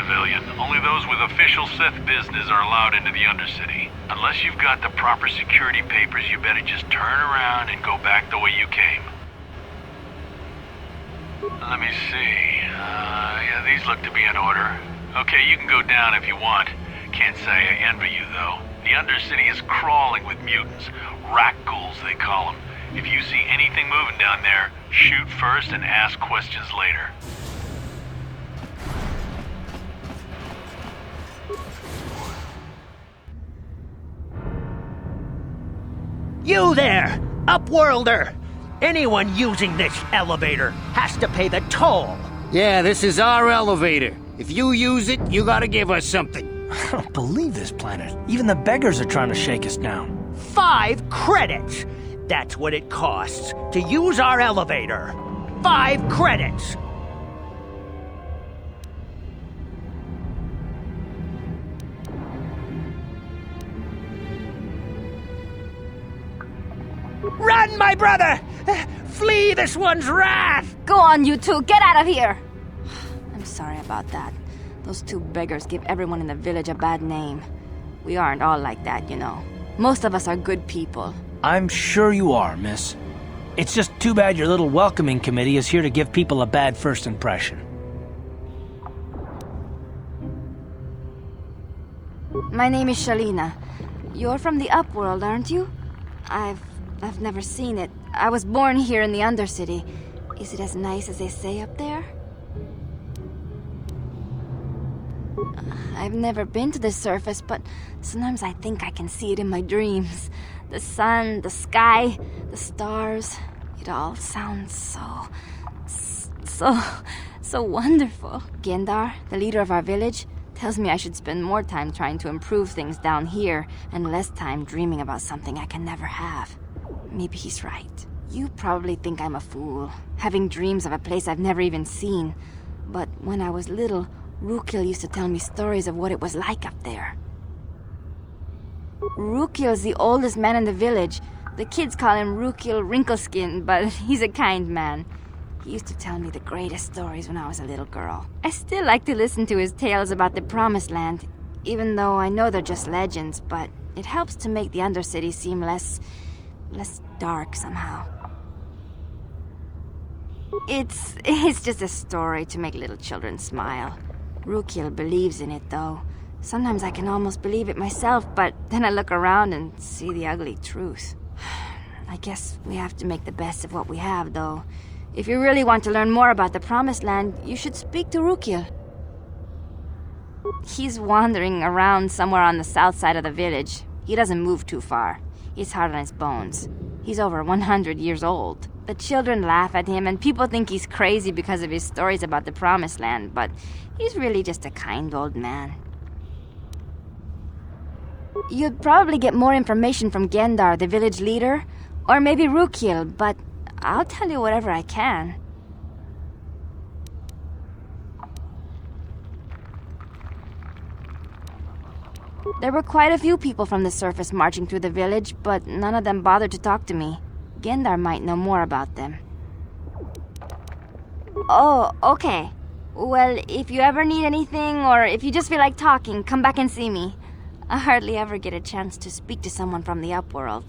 civilian. Only those with official Sith business are allowed into the Undercity. Unless you've got the proper security papers, you better just turn around and go back the way you came. Let me see. Yeah, these look to be in order. Okay, you can go down if you want. Can't say I envy you, though. The Undercity is crawling with mutants. Rat ghouls, they call them. If you see anything moving down there, shoot first and ask questions later. You there, Upworlder! Anyone using this elevator has to pay the toll. Yeah, this is our elevator. If you use it, you gotta give us something. I don't believe this planet. Even the beggars are trying to shake us down. 5 credits! That's what it costs to use our elevator. 5 credits! Run, my brother! Flee this one's wrath! Go on, you two, get out of here! I'm sorry about that. Those 2 beggars give everyone in the village a bad name. We aren't all like that, you know. Most of us are good people. I'm sure you are, miss. It's just too bad your little welcoming committee is here to give people a bad first impression. My name is Shalina. You're from the Upworld, aren't you? I've never seen it. I was born here in the Undercity. Is it as nice as they say up there? I've never been to the surface, but sometimes I think I can see it in my dreams. The sun, the sky, the stars. It all sounds so wonderful. Gendar, the leader of our village, tells me I should spend more time trying to improve things down here and less time dreaming about something I can never have. Maybe he's right. You probably think I'm a fool, having dreams of a place I've never even seen. But when I was little, Rukil used to tell me stories of what it was like up there. Rukil's the oldest man in the village. The kids call him Rukil Wrinkleskin, but he's a kind man. He used to tell me the greatest stories when I was a little girl. I still like to listen to his tales about the Promised Land, even though I know they're just legends, but it helps to make the Undercity seem less dark somehow. It's just a story to make little children smile. Rukil believes in it, though. Sometimes I can almost believe it myself, but then I look around and see the ugly truth. I guess we have to make the best of what we have, though. If you really want to learn more about the Promised Land, you should speak to Rukil. He's wandering around somewhere on the south side of the village. He doesn't move too far. He's hard on his bones. He's over 100 years old. The children laugh at him, and people think he's crazy because of his stories about the Promised Land, but he's really just a kind old man. You'd probably get more information from Gendar, the village leader, or maybe Rukil, but I'll tell you whatever I can. There were quite a few people from the surface marching through the village, but none of them bothered to talk to me. Gendar might know more about them. Oh, okay. Well, if you ever need anything, or if you just feel like talking, come back and see me. I hardly ever get a chance to speak to someone from the Upworld.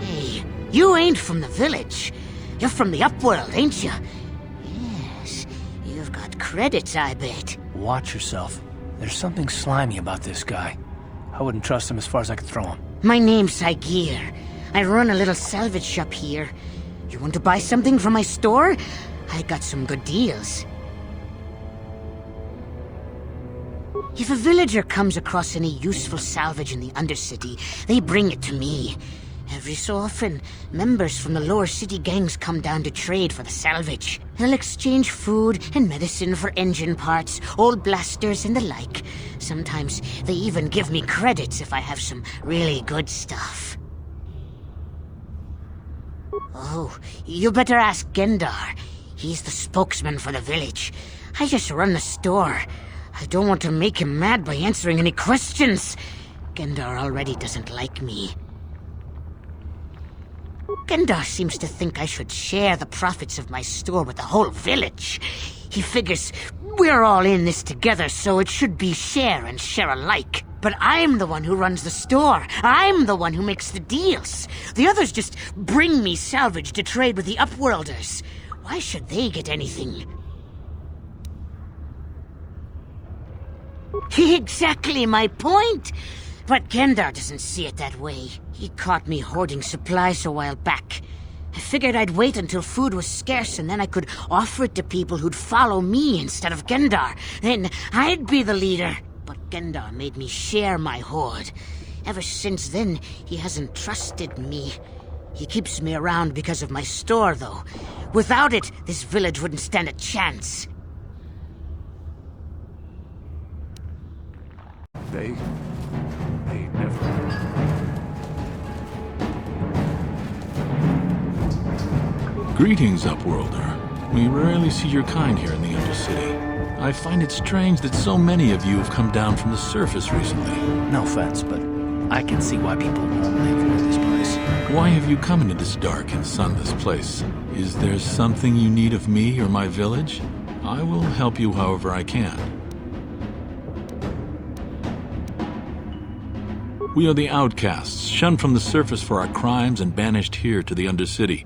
Hey, you ain't from the village. You're from the Upworld, ain't you? Yes, you've got credits, I bet. Watch yourself. There's something slimy about this guy. I wouldn't trust him as far as I could throw him. My name's Saigir. I run a little salvage shop here. You want to buy something from my store? I got some good deals. If a villager comes across any useful salvage in the Undercity, they bring it to me. Every so often, members from the lower city gangs come down to trade for the salvage. They'll exchange food and medicine for engine parts, old blasters and the like. Sometimes they even give me credits if I have some really good stuff. Oh, you better ask Gendar. He's the spokesman for the village. I just run the store. I don't want to make him mad by answering any questions. Gendar already doesn't like me. Gendar seems to think I should share the profits of my store with the whole village. He figures we're all in this together, so it should be share and share alike. But I'm the one who runs the store. I'm the one who makes the deals. The others just bring me salvage to trade with the Upworlders. Why should they get anything? Exactly my point. But Gendar doesn't see it that way. He caught me hoarding supplies a while back. I figured I'd wait until food was scarce and then I could offer it to people who'd follow me instead of Gendar. Then I'd be the leader. But Gendar made me share my hoard. Ever since then, he hasn't trusted me. He keeps me around because of my store, though. Without it, this village wouldn't stand a chance. They never... Greetings, Upworlder. We rarely see your kind here in the Undercity. I find it strange that so many of you have come down from the surface recently. No offense, but I can see why people won't live near this place. Why have you come into this dark and sunless place? Is there something you need of me or my village? I will help you however I can. We are the outcasts, shunned from the surface for our crimes and banished here to the Undercity.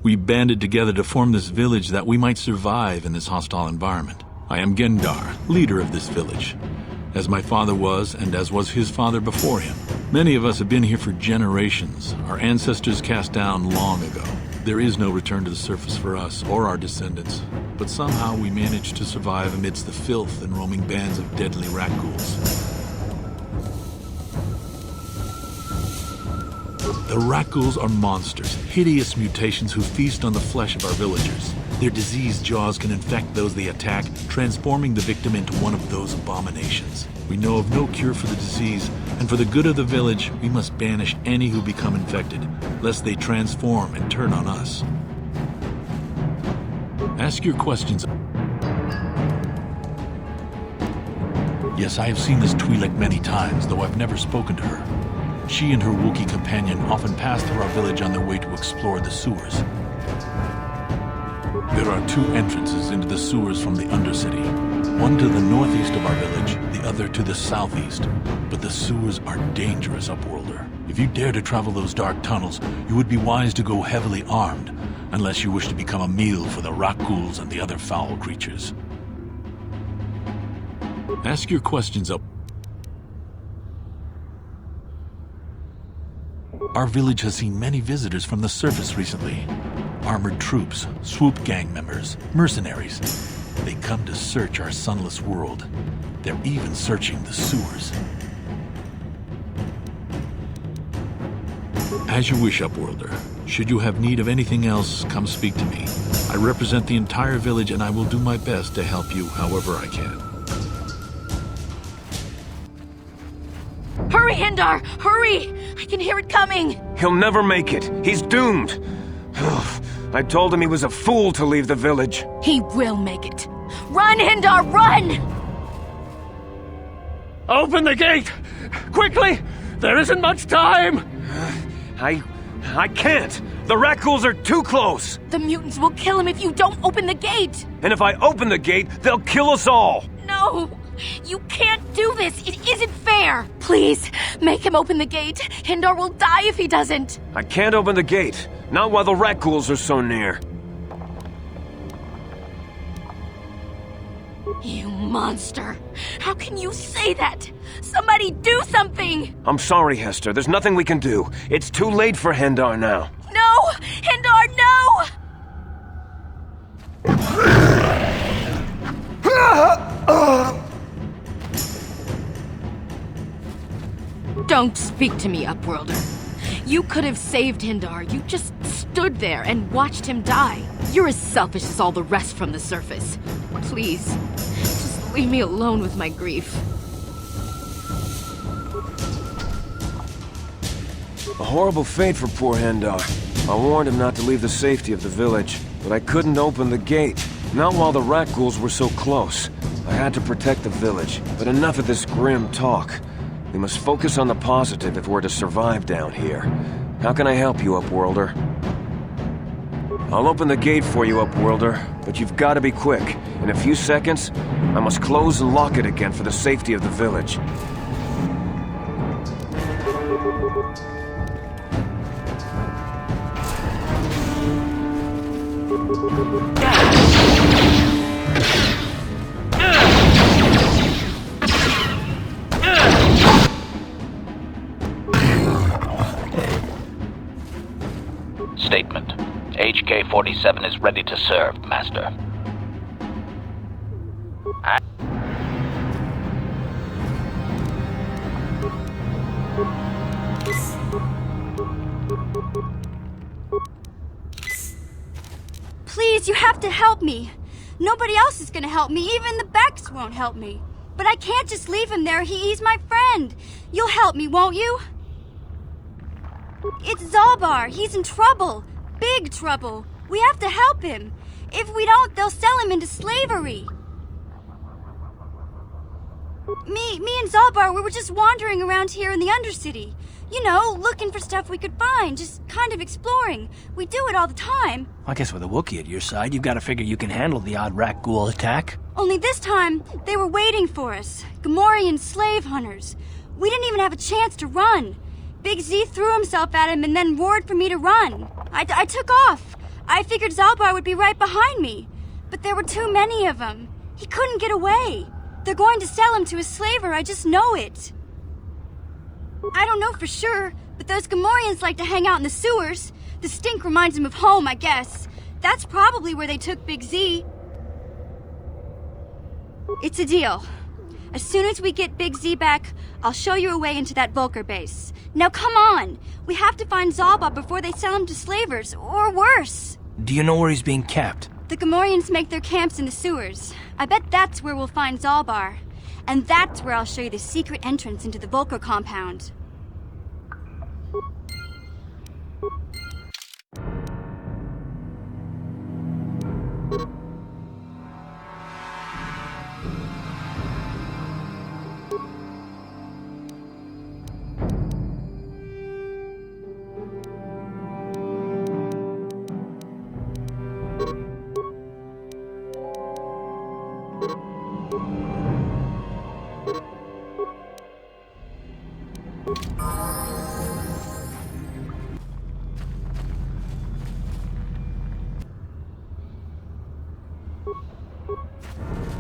We banded together to form this village that we might survive in this hostile environment. I am Gendar, leader of this village, as my father was and as was his father before him. Many of us have been here for generations, our ancestors cast down long ago. There is no return to the surface for us or our descendants, but somehow we managed to survive amidst the filth and roaming bands of deadly rat ghouls. The rat ghouls are monsters, hideous mutations who feast on the flesh of our villagers. Their diseased jaws can infect those they attack, transforming the victim into one of those abominations. We know of no cure for the disease, and for the good of the village, we must banish any who become infected, lest they transform and turn on us. Ask your questions. Yes, I have seen this Twi'lek many times, though I've never spoken to her. She and her Wookiee companion often pass through our village on their way to explore the sewers. There are two entrances into the sewers from the Undercity. One to the northeast of our village, the other to the southeast. But the sewers are dangerous, Upworlder. If you dare to travel those dark tunnels, you would be wise to go heavily armed, unless you wish to become a meal for the rat ghouls and the other foul creatures. Ask your questions up. Our village has seen many visitors from the surface recently. Armored troops, swoop gang members, mercenaries. They come to search our sunless world. They're even searching the sewers. As you wish, Upworlder. Should you have need of anything else, come speak to me. I represent the entire village and I will do my best to help you however I can. Hurry, Hendar! Hurry! I can hear it coming! He'll never make it. He's doomed. I told him he was a fool to leave the village. He will make it. Run, Hendar, run! Open the gate! Quickly! There isn't much time! I can't. The rat ghouls are too close. The mutants will kill him if you don't open the gate! And if I open the gate, they'll kill us all. No! You can't do this! It isn't fair! Please, make him open the gate. Hendar will die if he doesn't. I can't open the gate. Not while the rat ghouls are so near. You monster! How can you say that? Somebody do something! I'm sorry, Hester. There's nothing we can do. It's too late for Hendar now. No! Hendar, no! Don't speak to me, Upworlder. You could have saved Hendar. You just stood there and watched him die. You're as selfish as all the rest from the surface. Please, just leave me alone with my grief. A horrible fate for poor Hendar. I warned him not to leave the safety of the village, but I couldn't open the gate. Not while the rat ghouls were so close. I had to protect the village, but enough of this grim talk. We must focus on the positive if we're to survive down here. How can I help you, Upworlder? I'll open the gate for you, Upworlder, but you've got to be quick. In a few seconds, I must close and lock it again for the safety of the village. Statement. HK-47 is ready to serve, Master. Please, you have to help me. Nobody else is gonna help me. Even the Becks won't help me. But I can't just leave him there. He's my friend. You'll help me, won't you? It's Zaalbar. He's in trouble. Big trouble. We have to help him. If we don't, they'll sell him into slavery. Me and Zaalbar, we were just wandering around here in the Undercity. You know, looking for stuff we could find, just kind of exploring. We do it all the time. I guess with a Wookiee at your side, you've got to figure you can handle the odd rat ghoul attack. Only this time, they were waiting for us. Gamorrean slave hunters. We didn't even have a chance to run. Big Z threw himself at him and then roared for me to run. I took off. I figured Zaalbar would be right behind me. But there were too many of them. He couldn't get away. They're going to sell him to a slaver, I just know it. I don't know for sure, but those Gamorreans like to hang out in the sewers. The stink reminds them of home, I guess. That's probably where they took Big Z. It's a deal. As soon as we get Big Z back, I'll show you a way into that Vulcar base. Now come on! We have to find Zaalbar before they sell him to slavers, or worse. Do you know where he's being kept? The Gamorreans make their camps in the sewers. I bet that's where we'll find Zaalbar. And that's where I'll show you the secret entrance into the Vulcar compound.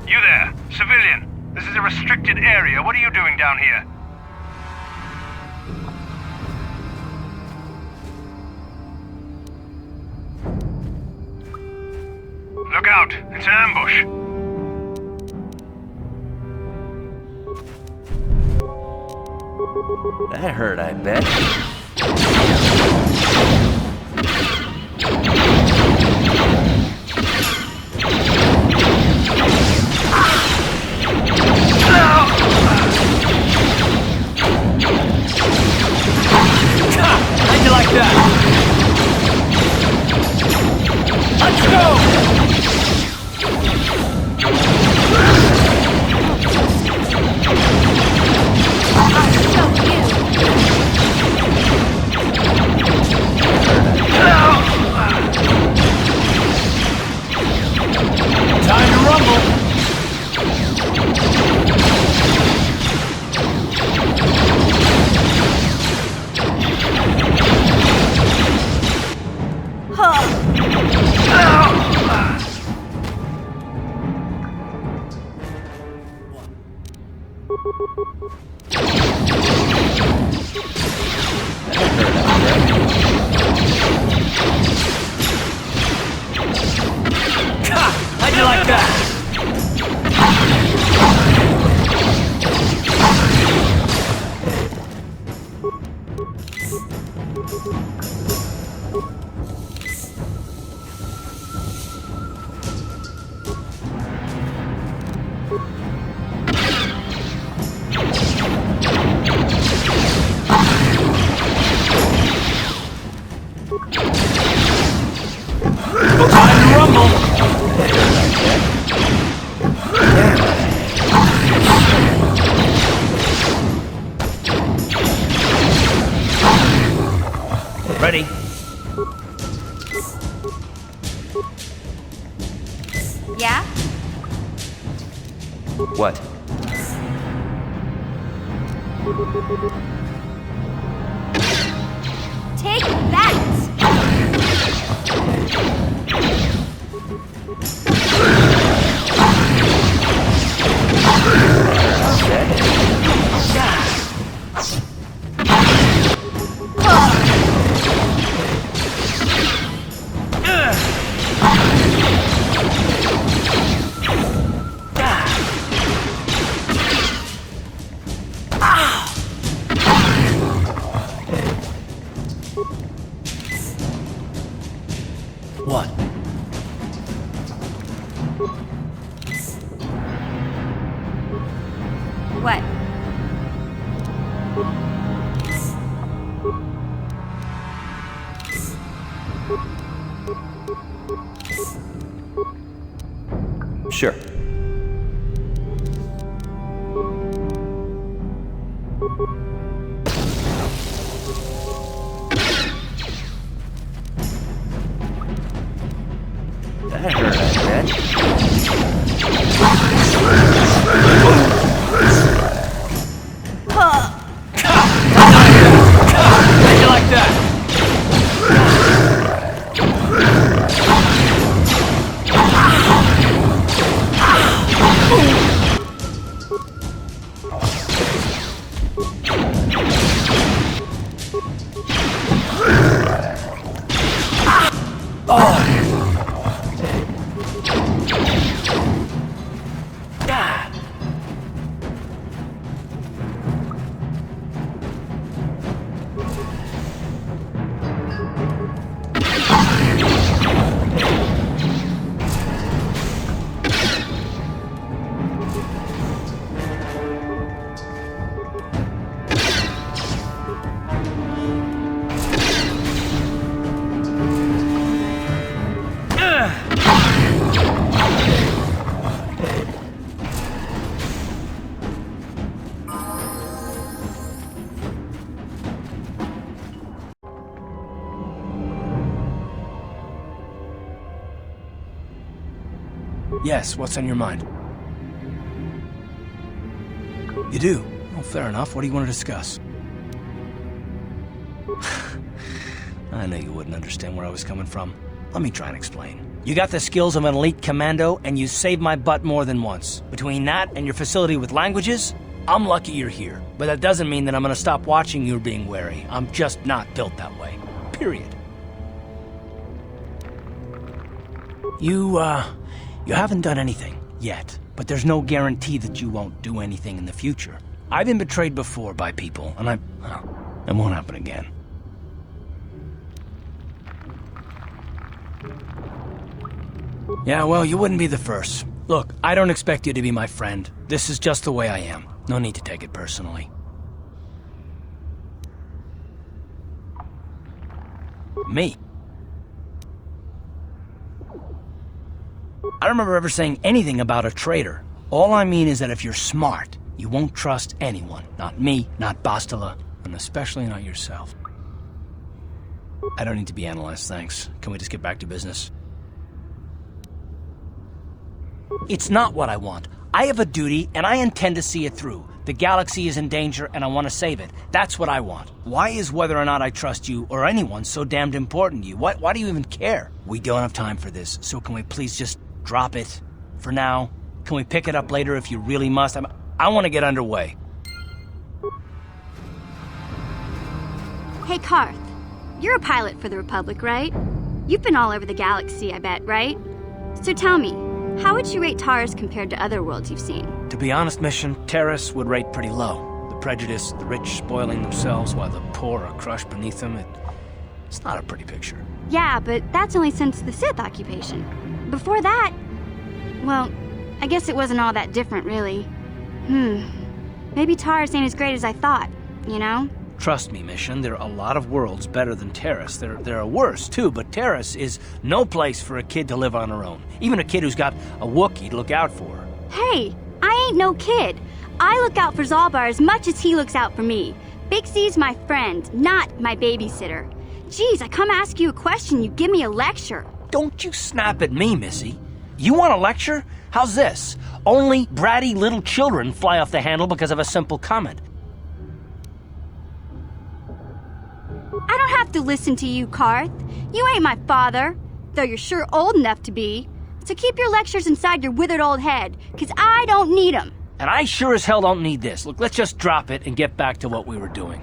You there, civilian. This is a restricted area. What are you doing down here? Look out! It's an ambush! That hurt, I bet. How'd you like that? Let's go! Time to rumble! How'd you like that? What? Take that! What? What? Sure. That hurt, I bet. How you like that? Yes, what's on your mind? You do? Well, fair enough. What do you want to discuss? I knew you wouldn't understand where I was coming from. Let me try and explain. You got the skills of an elite commando, and you saved my butt more than once. Between that and your facility with languages, I'm lucky you're here. But that doesn't mean that I'm gonna stop watching you being wary. I'm just not built that way. Period. You haven't done anything yet, but there's no guarantee that you won't do anything in the future. I've been betrayed before by people, and it won't happen again. Yeah, well, you wouldn't be the first. Look, I don't expect you to be my friend. This is just the way I am. No need to take it personally. Me? I don't remember ever saying anything about a traitor. All I mean is that if you're smart, you won't trust anyone. Not me, not Bastila, and especially not yourself. I don't need to be analyzed, thanks. Can we just get back to business? It's not what I want. I have a duty, and I intend to see it through. The galaxy is in danger, and I want to save it. That's what I want. Why is whether or not I trust you or anyone so damned important to you? Why do you even care? We don't have time for this, so can we please just drop it for now? Can we pick it up later if you really must? I want to get underway. Hey, Karth. You're a pilot for the Republic, right? You've been all over the galaxy, I bet, right? So tell me, how would you rate Taurus compared to other worlds you've seen? To be honest, Mission, Terrace would rate pretty low. The prejudice, the rich spoiling themselves while the poor are crushed beneath them, it's not a pretty picture. Yeah, but that's only since the Sith occupation. Before that, well, I guess it wasn't all that different, really. Maybe Taurus ain't as great as I thought, you know? Trust me, Mission, there are a lot of worlds better than Terrace. There are worse, too, but Terrace is no place for a kid to live on her own. Even a kid who's got a Wookiee to look out for. Hey, I ain't no kid. I look out for Zaalbar as much as he looks out for me. Big Z's my friend, not my babysitter. Geez, I come ask you a question, you give me a lecture. Don't you snap at me, Missy. You want a lecture? How's this? Only bratty little children fly off the handle because of a simple comment. I don't have to listen to you, Karth. You ain't my father, though you're sure old enough to be. So keep your lectures inside your withered old head, 'cause I don't need 'em. And I sure as hell don't need this. Look, let's just drop it and get back to what we were doing.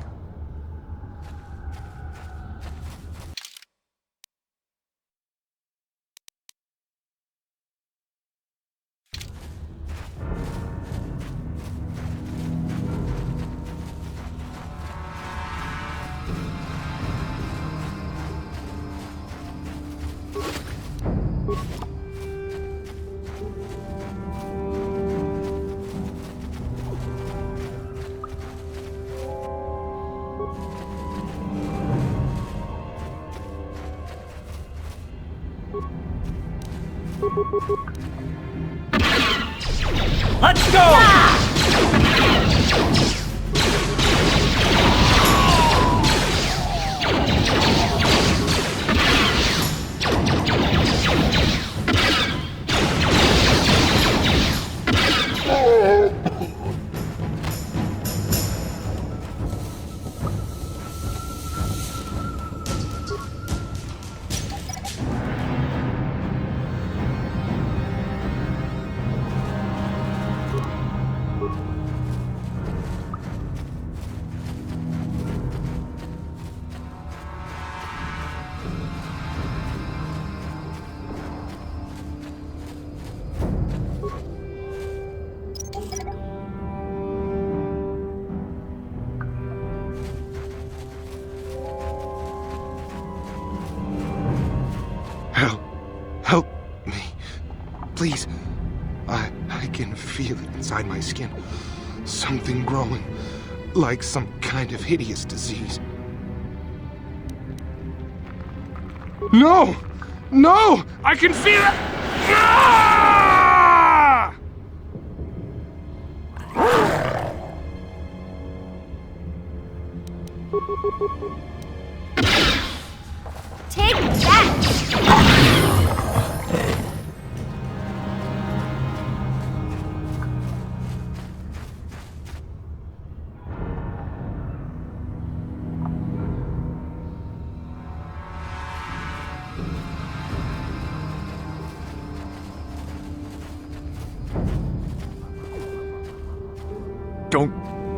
Let's go! Help me. Please. I can feel it inside my skin. Something growing. Like some kind of hideous disease. No! No! I can feel it! Ah! Take that!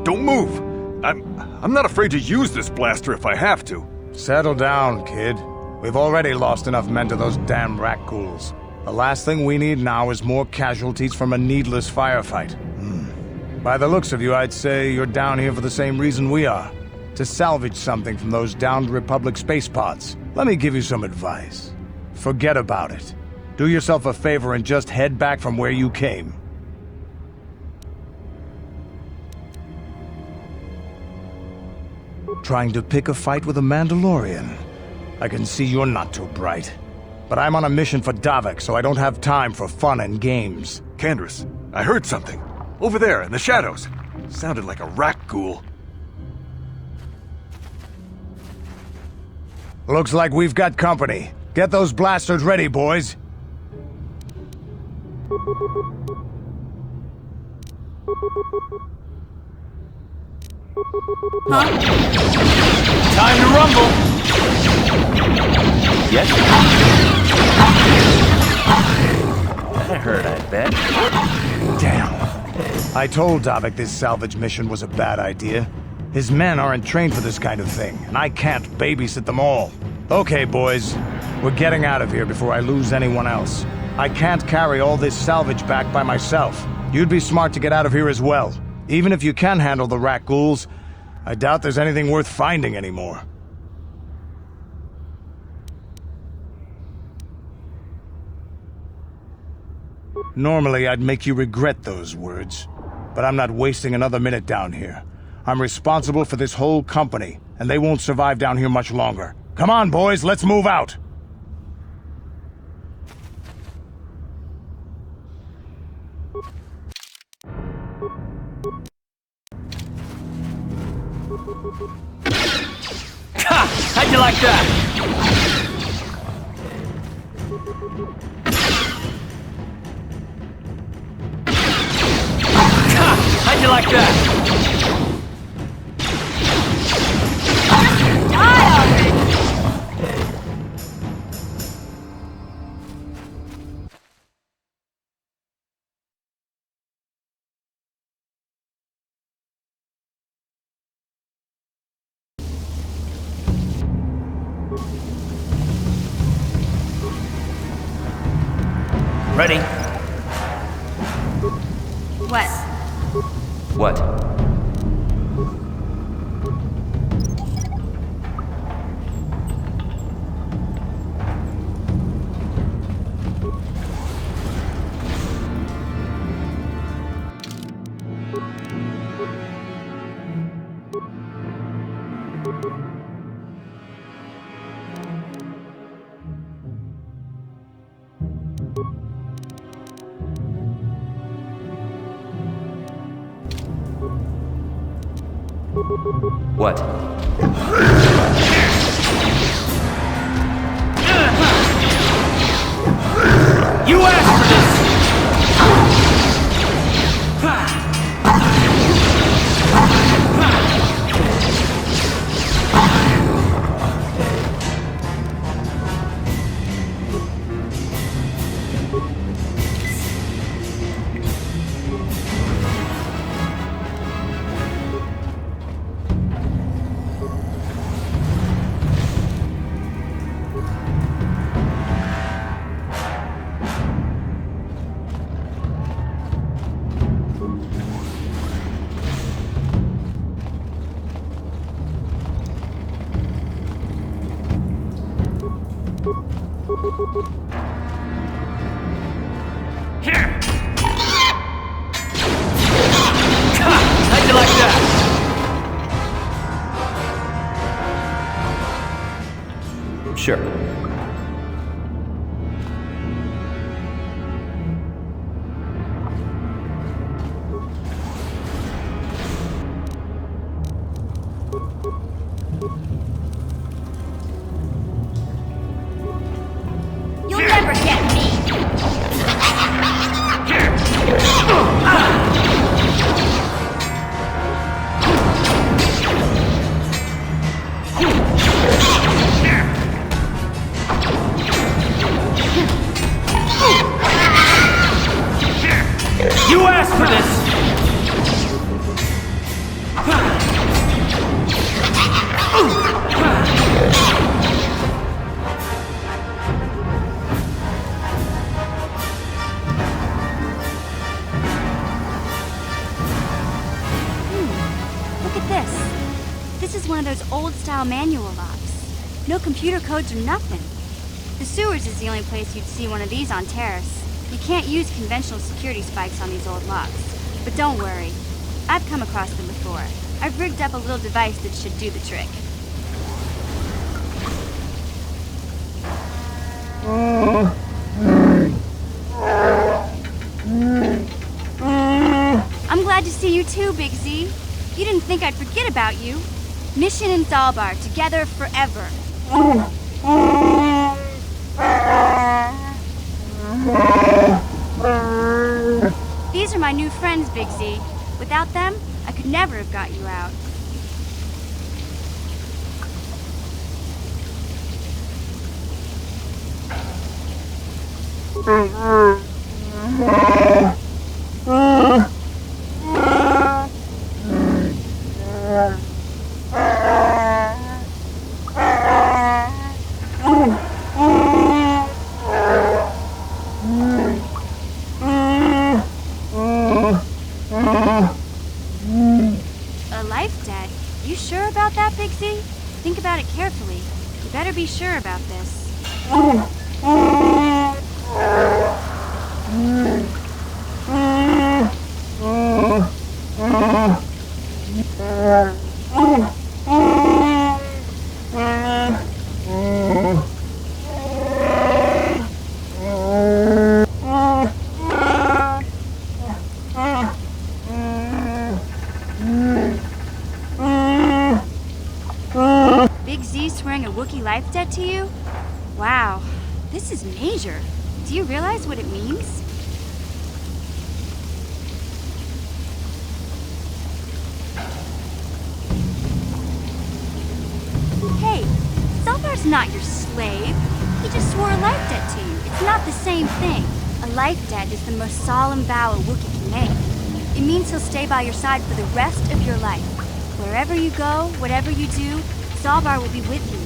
Don't move. I'm not afraid to use this blaster if I have to. Settle down, kid. We've already lost enough men to those damn rat ghouls. The last thing we need now is more casualties from a needless firefight. By the looks of you, I'd say you're down here for the same reason we are. To salvage something from those downed Republic space pods. Let me give you some advice. Forget about it. Do yourself a favor and just head back from where you came. Trying to pick a fight with a Mandalorian. I can see you're not too bright. But I'm on a mission for Davik, so I don't have time for fun and games. Candace, I heard something. Over there, in the shadows. Sounded like a rat ghoul. Looks like we've got company. Get those blasters ready, boys. Time to rumble! Yes? That hurt, I bet. Damn. I told Davik this salvage mission was a bad idea. His men aren't trained for this kind of thing, and I can't babysit them all. Okay, boys. We're getting out of here before I lose anyone else. I can't carry all this salvage back by myself. You'd be smart to get out of here as well. Even if you can handle the rat ghouls, I doubt there's anything worth finding anymore. Normally, I'd make you regret those words, but I'm not wasting another minute down here. I'm responsible for this whole company, and they won't survive down here much longer. Come on, boys, let's move out! Ha! How'd you like that? like that? Ready? What? What? What? You asked for this! How'd you like that? Sure. You'll never get me! You asked for this! Look at this. This is one of those old-style manual locks. No computer codes or nothing. The sewers is the only place you'd see one of these on Terrace. You can't use conventional security spikes on these old locks. But don't worry. I've come across them before. I've rigged up a little device that should do the trick. I'm glad to see you too, Big Z. You didn't think I'd forget about you. Mission in Zaalbar, together forever. These are my new friends, Big Z. Without them, I could never have got you out. A life debt? You sure about that, Big Z? Think about it carefully. You better be sure about this. Big Z swearing a Wookiee life debt to you? Wow, this is major. Do you realize what it means? not your slave. He just swore a life debt to you. It's not the same thing. A life debt is the most solemn vow a Wookiee can make. It means he'll stay by your side for the rest of your life. Wherever you go, whatever you do, Zaalbar will be with you.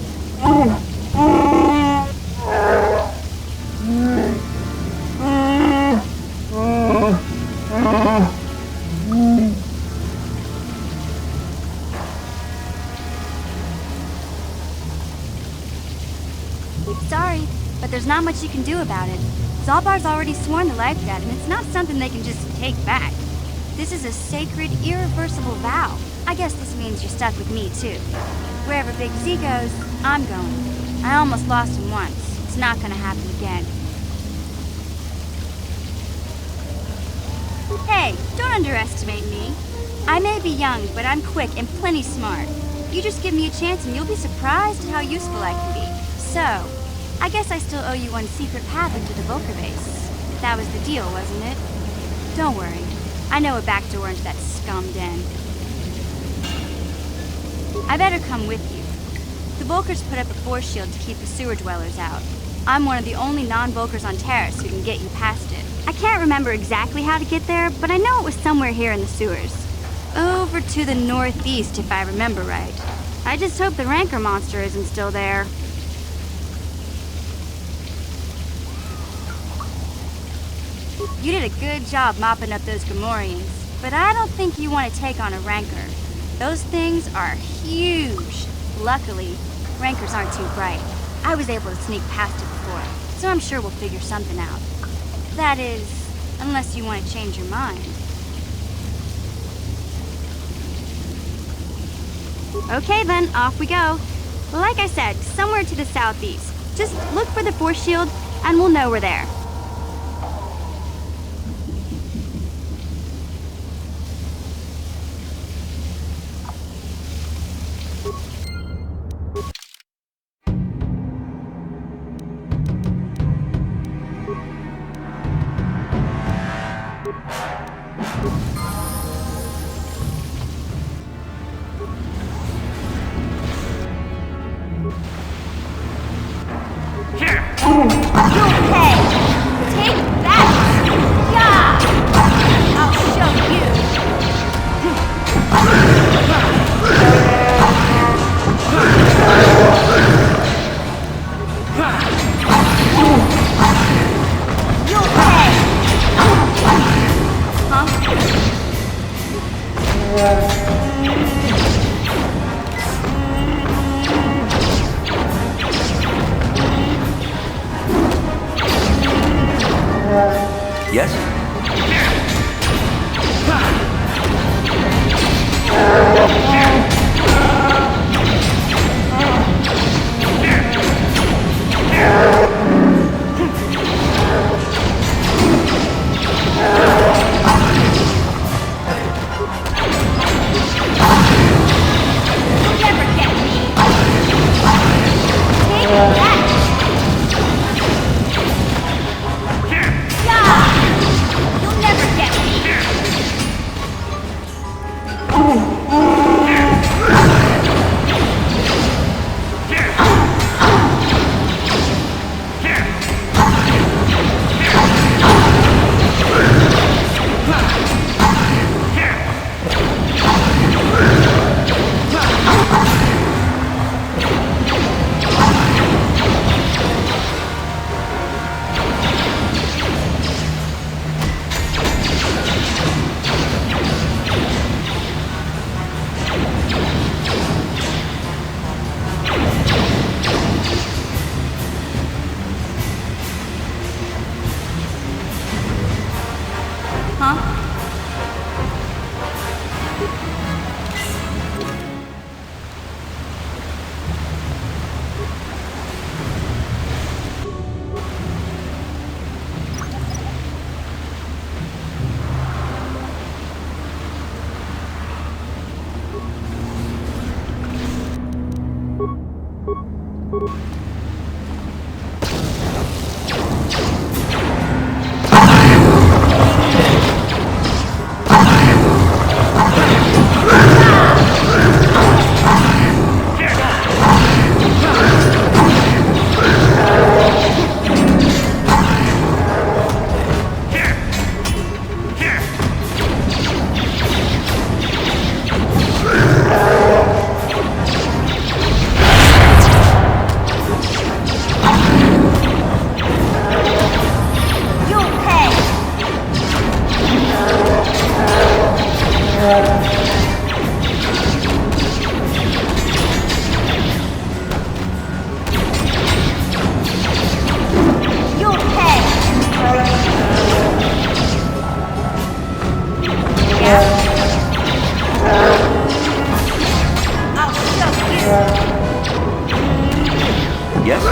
Sorry, but there's not much you can do about it. Zaalbar's already sworn the life debt, and it's not something they can just take back. This is a sacred, irreversible vow. I guess this means you're stuck with me, too. Wherever Big Z goes, I'm going. I almost lost him once. It's not gonna happen again. Hey, don't underestimate me. I may be young, but I'm quick and plenty smart. You just give me a chance and you'll be surprised at how useful I can be. So, I guess I still owe you one secret path into the Volker base. That was the deal, wasn't it? Don't worry. I know a back door into that scum den. I better come with you. The Volkers put up a force shield to keep the sewer dwellers out. I'm one of the only non-Volkers on Terrace who can get you past it. I can't remember exactly how to get there, but I know it was somewhere here in the sewers. Over to the northeast, if I remember right. I just hope the Rancor monster isn't still there. You did a good job mopping up those Gamorreans, but I don't think you want to take on a Rancor. Those things are huge. Luckily, Rancors aren't too bright. I was able to sneak past it before, so I'm sure we'll figure something out. That is, unless you want to change your mind. Okay then, off we go. Like I said, somewhere to the southeast. Just look for the force shield, and we'll know we're there. Yes? You'll pay. Yeah? I'll show you. Yes?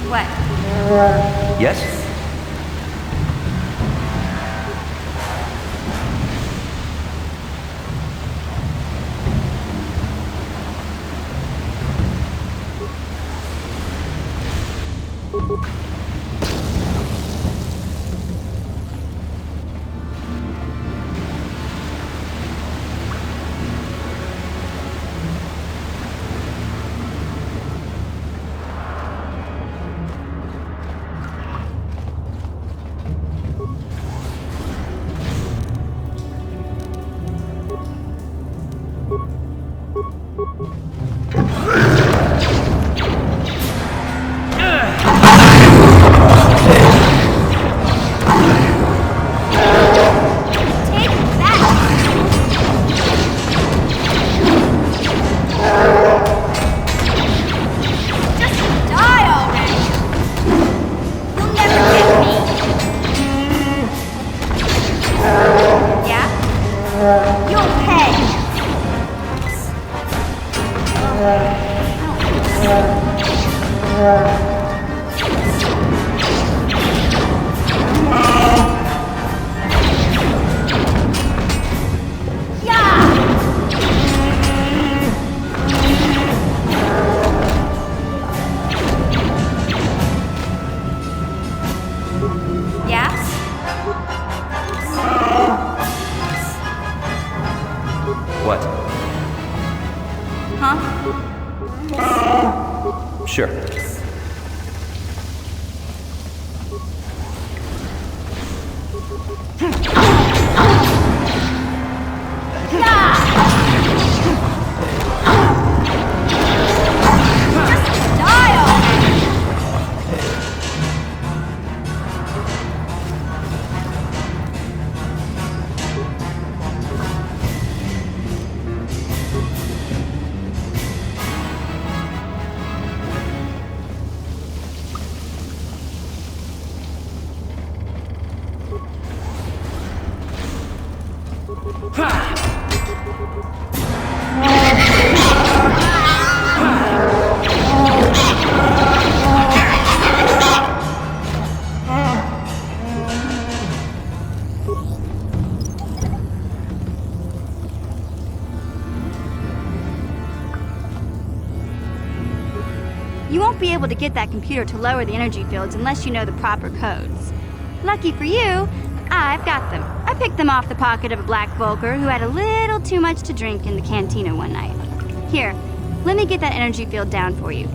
What? Yes? What? Huh? Sure. You won't be able to get that computer to lower the energy fields unless you know the proper codes. Lucky for you, I've got them. I picked them off the pocket of a black Volker who had a little too much to drink in the cantina one night. Here, let me get that energy field down for you.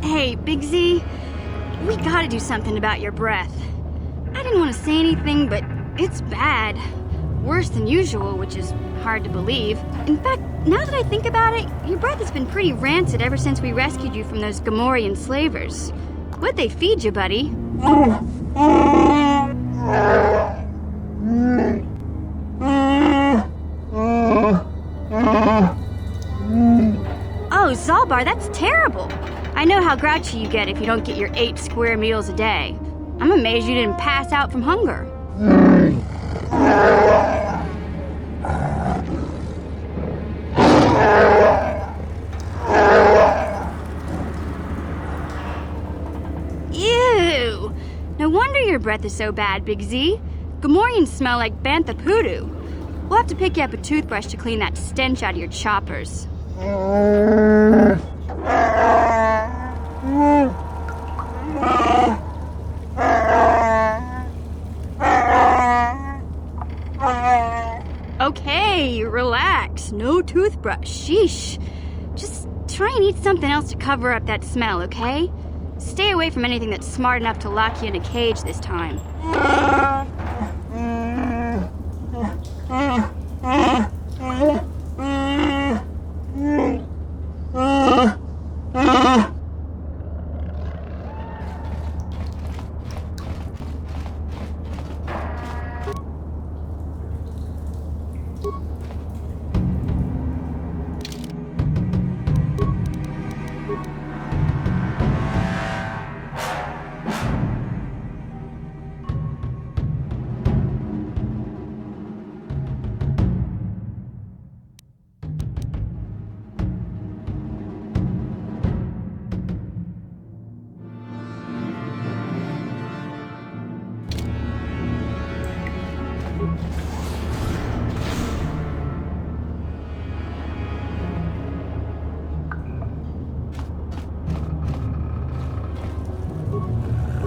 Hey, Big Z, we gotta do something about your breath. I didn't want to say anything, but it's bad. Worse than usual, which is hard to believe. In fact, now that I think about it, your breath has been pretty rancid ever since we rescued you from those Gamorrean slavers. What'd they feed you, buddy? Oh, Zaalbar, that's terrible. I know how grouchy you get if you don't get your 8 square meals a day. I'm amazed you didn't pass out from hunger. Ew! No wonder your breath is so bad, Big Z. Gamorreans smell like bantha poodoo. We'll have to pick you up a toothbrush to clean that stench out of your choppers. Okay, relax. No toothbrush. Sheesh. Just try and eat something else to cover up that smell, okay? Stay away from anything that's smart enough to lock you in a cage this time.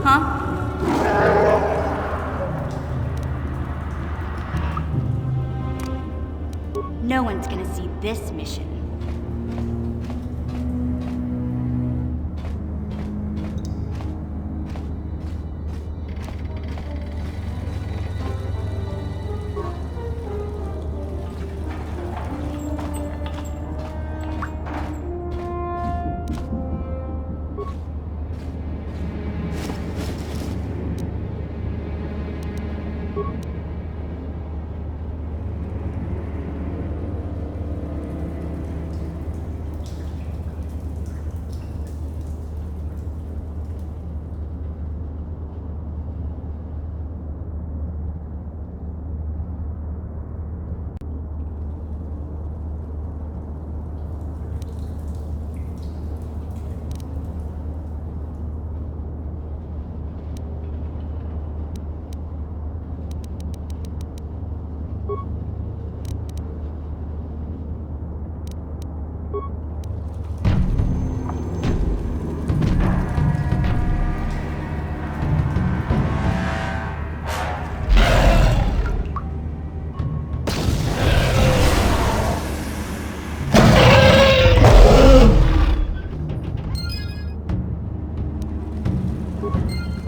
Huh? No one's gonna see this mission.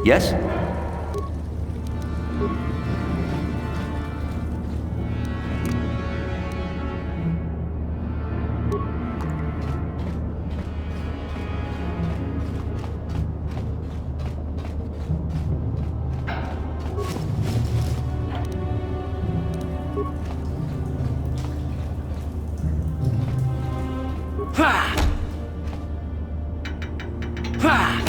Yes? Ha! Ha!